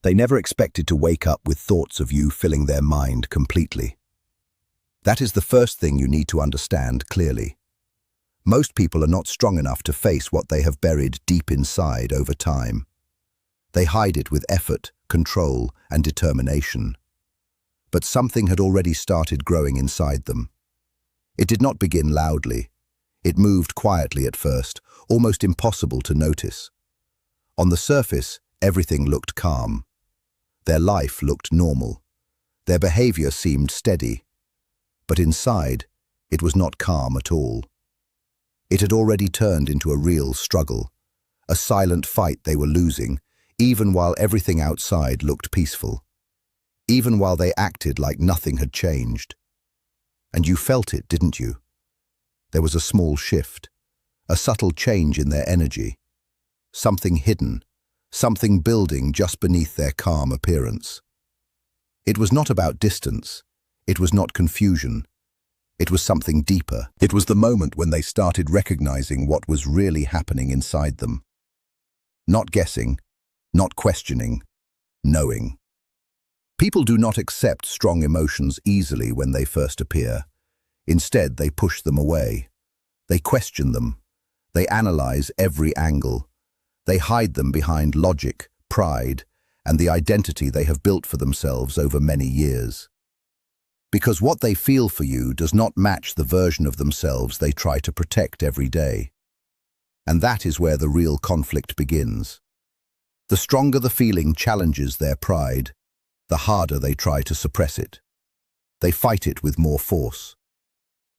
They never expected to wake up with thoughts of you filling their mind completely. That is the first thing you need to understand clearly. Most people are not strong enough to face what they have buried deep inside over time. They hide it with effort, control, and determination. But something had already started growing inside them. It did not begin loudly. It moved quietly at first, almost impossible to notice. On the surface, everything looked calm. Their life looked normal. Their behavior seemed steady. But inside, it was not calm at all. It had already turned into a real struggle, a silent fight they were losing, even while everything outside looked peaceful, even while they acted like nothing had changed. And you felt it, didn't you? There was a small shift, a subtle change in their energy, something hidden, something building just beneath their calm appearance. It was not about distance, it was not confusion, it was something deeper. It was the moment when they started recognizing what was really happening inside them. Not guessing, not questioning, knowing. People do not accept strong emotions easily when they first appear. Instead, they push them away. They question them. They analyze every angle. They hide them behind logic, pride, and the identity they have built for themselves over many years. Because what they feel for you does not match the version of themselves they try to protect every day. And that is where the real conflict begins. The stronger the feeling challenges their pride, the harder they try to suppress it. They fight it with more force.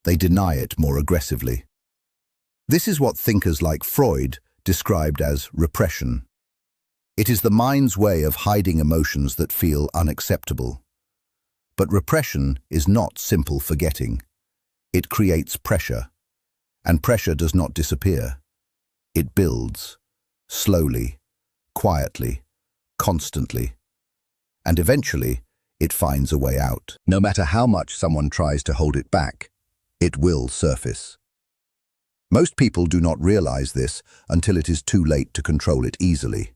They deny it more aggressively. This is what thinkers like Freud described as repression. It is the mind's way of hiding emotions that feel unacceptable. But repression is not simple forgetting. It creates pressure, and pressure does not disappear. It builds, slowly, quietly, constantly, and eventually it finds a way out. No matter how much someone tries to hold it back, it will surface. Most people do not realize this until it is too late to control it easily.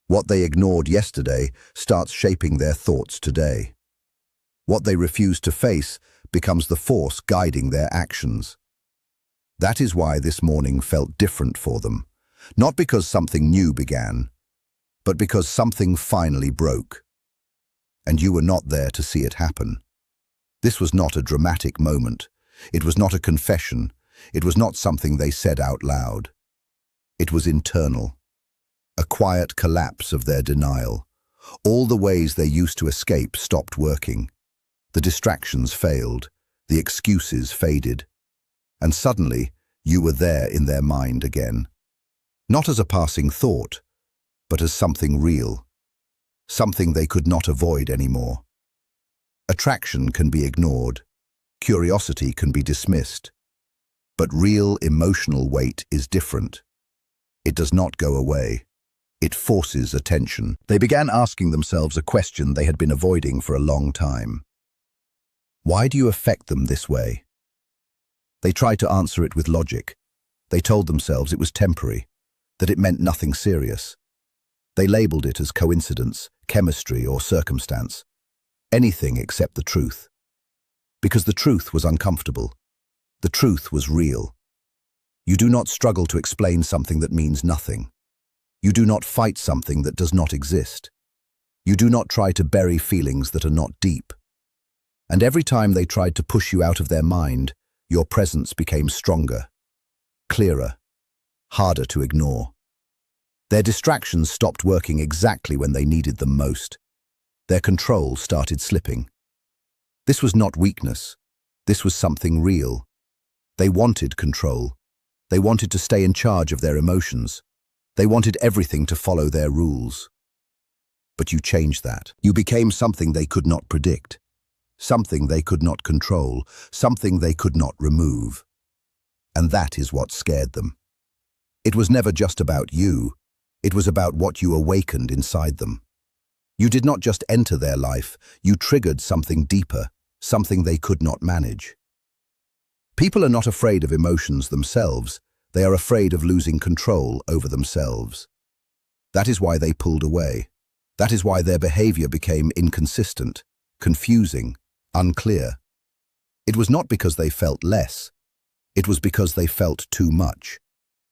What they ignored yesterday starts shaping their thoughts today. What they refuse to face becomes the force guiding their actions. That is why this morning felt different for them, not because something new began, but because something finally broke. And you were not there to see it happen. This was not a dramatic moment. It was not a confession. It was not something they said out loud. It was internal. A quiet collapse of their denial. All the ways they used to escape stopped working. The distractions failed. The excuses faded. And suddenly, you were there in their mind again. Not as a passing thought, but as something real. Something they could not avoid anymore. Attraction can be ignored. Curiosity can be dismissed. But real emotional weight is different. It does not go away. It forces attention. They began asking themselves a question they had been avoiding for a long time. Why do you affect them this way? They tried to answer it with logic. They told themselves it was temporary, that it meant nothing serious. They labeled it as coincidence, chemistry, or circumstance. Anything except the truth. Because the truth was uncomfortable. The truth was real. You do not struggle to explain something that means nothing. You do not fight something that does not exist. You do not try to bury feelings that are not deep. And every time they tried to push you out of their mind, your presence became stronger, clearer, harder to ignore. Their distractions stopped working exactly when they needed them most. Their control started slipping. This was not weakness. This was something real. They wanted control. They wanted to stay in charge of their emotions. They wanted everything to follow their rules. But you changed that. You became something they could not predict. Something they could not control. Something they could not remove. And that is what scared them. It was never just about you. It was about what you awakened inside them. You did not just enter their life, you triggered something deeper, something they could not manage. People are not afraid of emotions themselves, they are afraid of losing control over themselves. That is why they pulled away. That is why their behavior became inconsistent, confusing, unclear. It was not because they felt less. It was because they felt too much,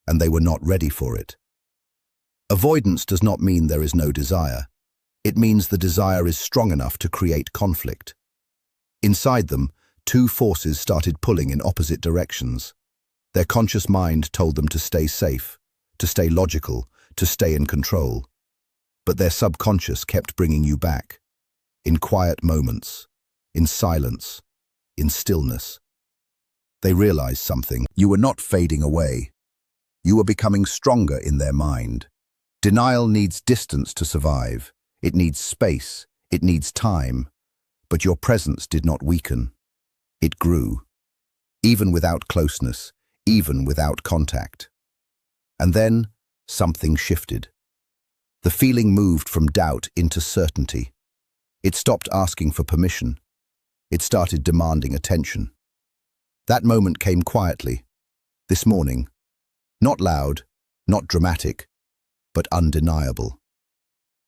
and they were not ready for it. Avoidance does not mean there is no desire. It means the desire is strong enough to create conflict. Inside them, two forces started pulling in opposite directions. Their conscious mind told them to stay safe, to stay logical, to stay in control. But their subconscious kept bringing you back, in quiet moments, in silence, in stillness. They realized something. You were not fading away. You were becoming stronger in their mind. Denial needs distance to survive. It needs space. It needs time. But your presence did not weaken. It grew, even without closeness, even without contact. And then something shifted. The feeling moved from doubt into certainty. It stopped asking for permission. It started demanding attention. That moment came quietly, this morning. Not loud, not dramatic, but undeniable.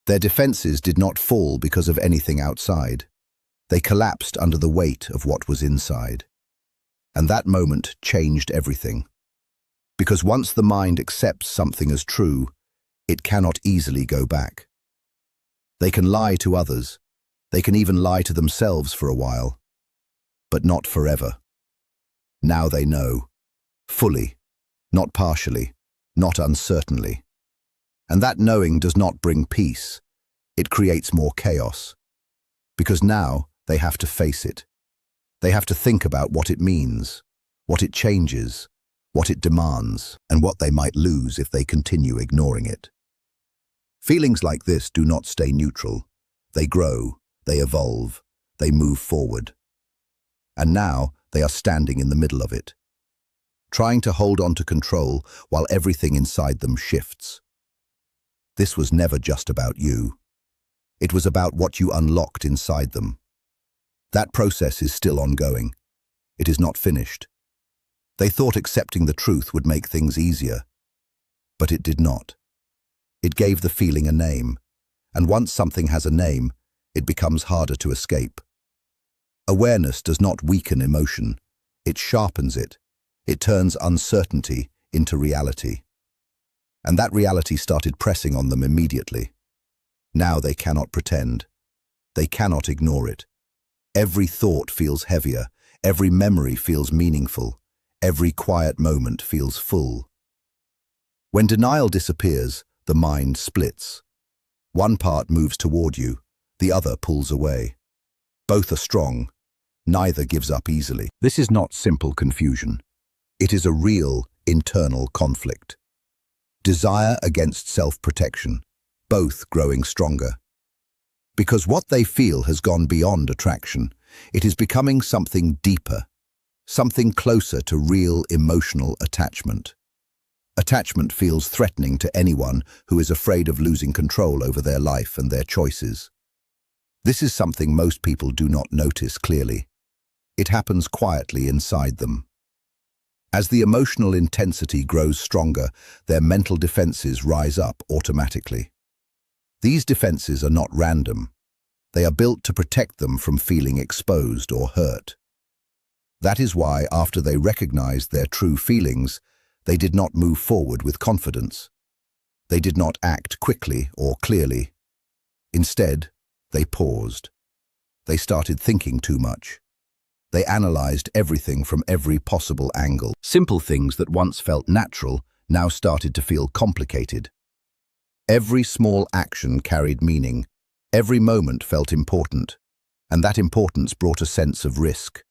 Their defenses did not fall because of anything outside. They collapsed under the weight of what was inside. And that moment changed everything. Because once the mind accepts something as true, it cannot easily go back. They can lie to others. They can even lie to themselves for a while. But not forever. Now they know. Fully. Not partially. Not uncertainly. And that knowing does not bring peace. It creates more chaos. Because now they have to face it. They have to think about what it means, what it changes, what it demands, and what they might lose if they continue ignoring it. Feelings like this do not stay neutral. They grow, they evolve, they move forward. And now they are standing in the middle of it, trying to hold on to control while everything inside them shifts. This was never just about you. It was about what you unlocked inside them. That process is still ongoing. It is not finished. They thought accepting the truth would make things easier, but it did not. It gave the feeling a name, and once something has a name, it becomes harder to escape. Awareness does not weaken emotion. It sharpens it. It turns uncertainty into reality. And that reality started pressing on them immediately. Now they cannot pretend. They cannot ignore it. Every thought feels heavier. Every memory feels meaningful. Every quiet moment feels full. When denial disappears, the mind splits. One part moves toward you, the other pulls away. Both are strong. Neither gives up easily. This is not simple confusion. It is a real internal conflict. Desire against self-protection, both growing stronger. Because what they feel has gone beyond attraction. It is becoming something deeper, something closer to real emotional attachment. Attachment feels threatening to anyone who is afraid of losing control over their life and their choices. This is something most people do not notice clearly. It happens quietly inside them. As the emotional intensity grows stronger, their mental defenses rise up automatically. These defenses are not random. They are built to protect them from feeling exposed or hurt. That is why, after they recognized their true feelings, they did not move forward with confidence. They did not act quickly or clearly. Instead, they paused. They started thinking too much. They analyzed everything from every possible angle. Simple things that once felt natural now started to feel complicated. Every small action carried meaning. Every moment felt important, and that importance brought a sense of risk.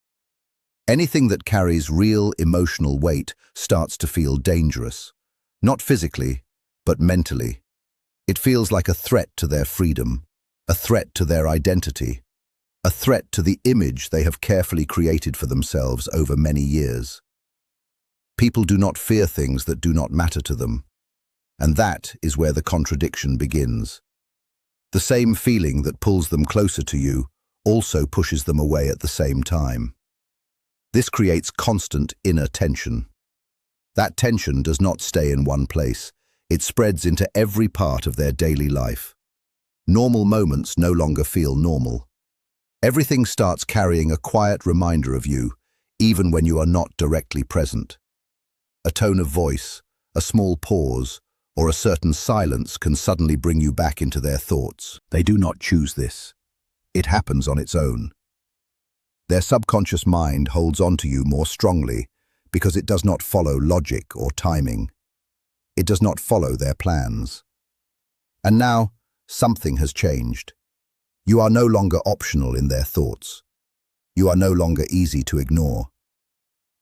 Anything that carries real emotional weight starts to feel dangerous, not physically, but mentally. It feels like a threat to their freedom, a threat to their identity, a threat to the image they have carefully created for themselves over many years. People do not fear things that do not matter to them, and that is where the contradiction begins. The same feeling that pulls them closer to you also pushes them away at the same time. This creates constant inner tension. That tension does not stay in one place. It spreads into every part of their daily life. Normal moments no longer feel normal. Everything starts carrying a quiet reminder of you, even when you are not directly present. A tone of voice, a small pause, or a certain silence can suddenly bring you back into their thoughts. They do not choose this. It happens on its own. Their subconscious mind holds on to you more strongly because it does not follow logic or timing. It does not follow their plans. And now, something has changed. You are no longer optional in their thoughts. You are no longer easy to ignore.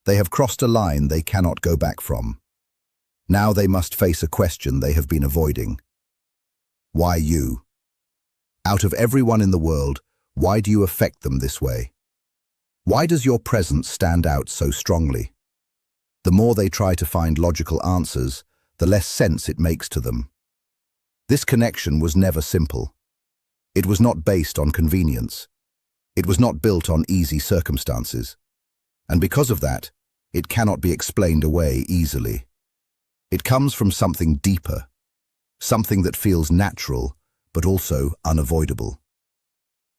They have crossed a line they cannot go back from. Now they must face a question they have been avoiding. Why you? Out of everyone in the world, why do you affect them this way? Why does your presence stand out so strongly? The more they try to find logical answers, the less sense it makes to them. This connection was never simple. It was not based on convenience. It was not built on easy circumstances. And because of that, it cannot be explained away easily. It comes from something deeper, something that feels natural, but also unavoidable.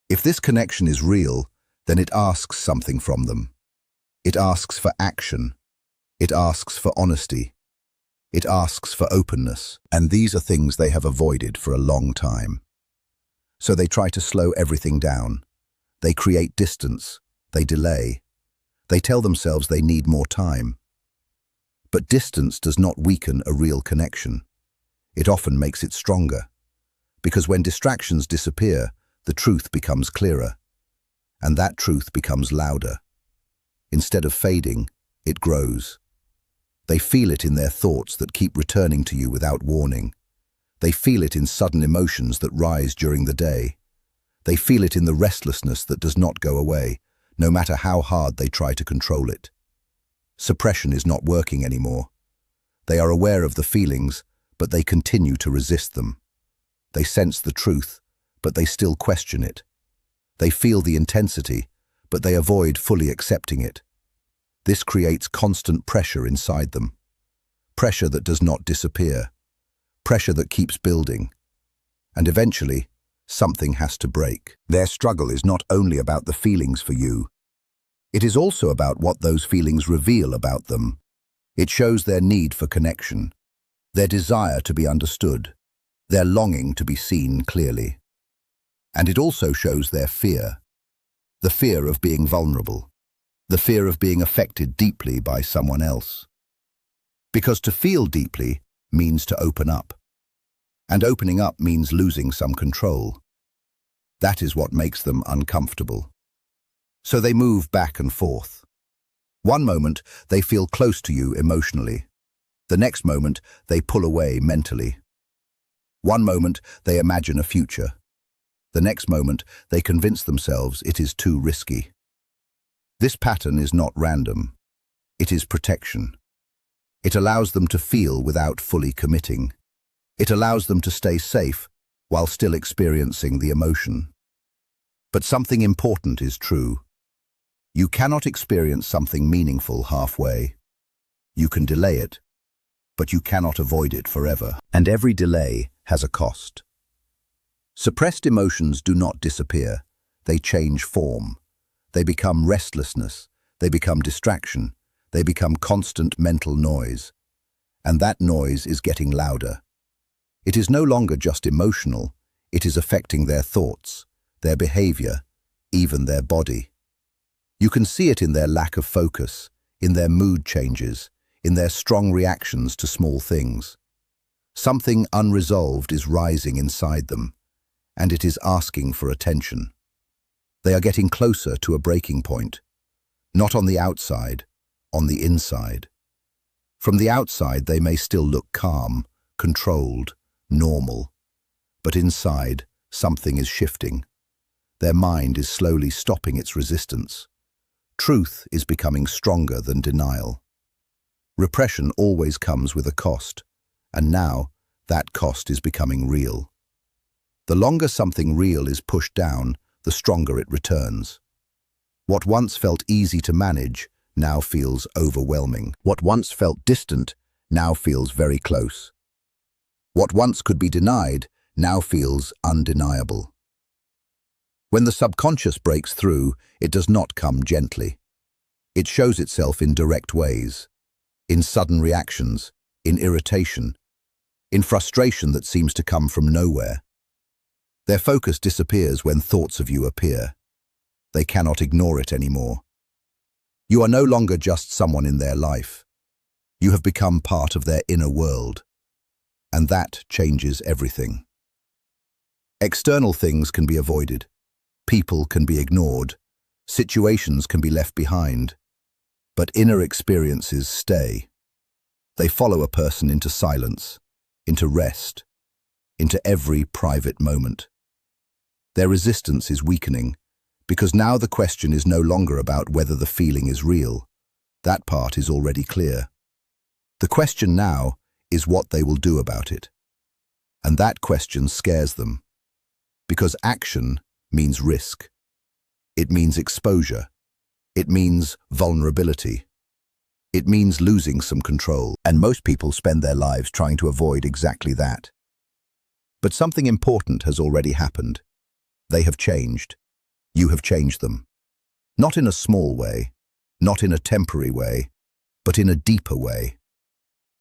If this connection is real, then it asks something from them. It asks for action. It asks for honesty. It asks for openness. And these are things they have avoided for a long time. So they try to slow everything down. They create distance. They delay. They tell themselves they need more time. But distance does not weaken a real connection. It often makes it stronger. Because when distractions disappear, the truth becomes clearer. And that truth becomes louder. Instead of fading, it grows. They feel it in their thoughts that keep returning to you without warning. They feel it in sudden emotions that rise during the day. They feel it in the restlessness that does not go away, no matter how hard they try to control it. Suppression is not working anymore. They are aware of the feelings, but they continue to resist them. They sense the truth, but they still question it. They feel the intensity, but they avoid fully accepting it. This creates constant pressure inside them. Pressure that does not disappear. Pressure that keeps building. And eventually, something has to break. Their struggle is not only about the feelings for you. It is also about what those feelings reveal about them. It shows their need for connection, their desire to be understood, their longing to be seen clearly. And it also shows their fear, the fear of being vulnerable, the fear of being affected deeply by someone else. Because to feel deeply means to open up, and opening up means losing some control. That is what makes them uncomfortable. So they move back and forth. One moment, they feel close to you emotionally. The next moment, they pull away mentally. One moment, they imagine a future. The next moment, they convince themselves it is too risky. This pattern is not random. It is protection. It allows them to feel without fully committing. It allows them to stay safe while still experiencing the emotion. But something important is true. You cannot experience something meaningful halfway. You can delay it, but you cannot avoid it forever. And every delay has a cost. Suppressed emotions do not disappear. They change form. They become restlessness. They become distraction. They become constant mental noise. And that noise is getting louder. It is no longer just emotional. It is affecting their thoughts, their behavior, even their body. You can see it in their lack of focus, in their mood changes, in their strong reactions to small things. Something unresolved is rising inside them, and it is asking for attention. They are getting closer to a breaking point, not on the outside, on the inside. From the outside, they may still look calm, controlled, normal, but inside, something is shifting. Their mind is slowly stopping its resistance. Truth is becoming stronger than denial. Repression always comes with a cost, and now that cost is becoming real. The longer something real is pushed down, the stronger it returns. What once felt easy to manage now feels overwhelming. What once felt distant now feels very close. What once could be denied now feels undeniable. When the subconscious breaks through, it does not come gently. It shows itself in direct ways, in sudden reactions, in irritation, in frustration that seems to come from nowhere. Their focus disappears when thoughts of you appear. They cannot ignore it anymore. You are no longer just someone in their life. You have become part of their inner world, and that changes everything. External things can be avoided. People can be ignored. Situations can be left behind. But inner experiences stay. They follow a person into silence, into rest, into every private moment. Their resistance is weakening, because now the question is no longer about whether the feeling is real. That part is already clear. The question now is what they will do about it. And that question scares them, because action means risk. It means exposure. It means vulnerability. It means losing some control, and most people spend their lives trying to avoid exactly that. But something important has already happened. They have changed. You have changed them. Not in a small way, not in a temporary way, but in a deeper way.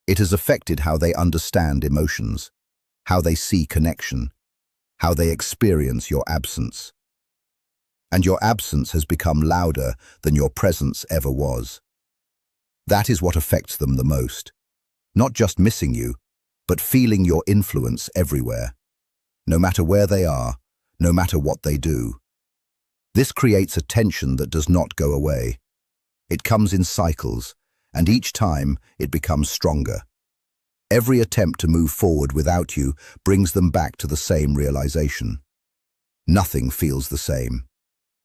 It has affected how they understand emotions, how they see connection, how they experience your absence. And your absence has become louder than your presence ever was. That is what affects them the most. Not just missing you, but feeling your influence everywhere. No matter where they are, no matter what they do. This creates a tension that does not go away. It comes in cycles, and each time it becomes stronger. Every attempt to move forward without you brings them back to the same realization. Nothing feels the same.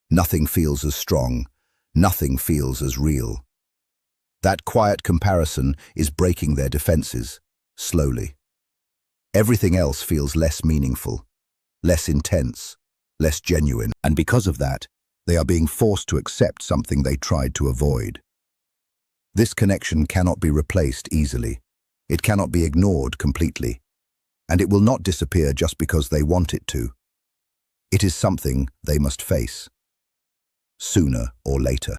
Nothing feels as strong. Nothing feels as real. That quiet comparison is breaking their defenses, slowly. Everything else feels less meaningful, less intense, less genuine, and because of that, they are being forced to accept something they tried to avoid. This connection cannot be replaced easily. It cannot be ignored completely, and it will not disappear just because they want it to. It is something they must face, sooner or later.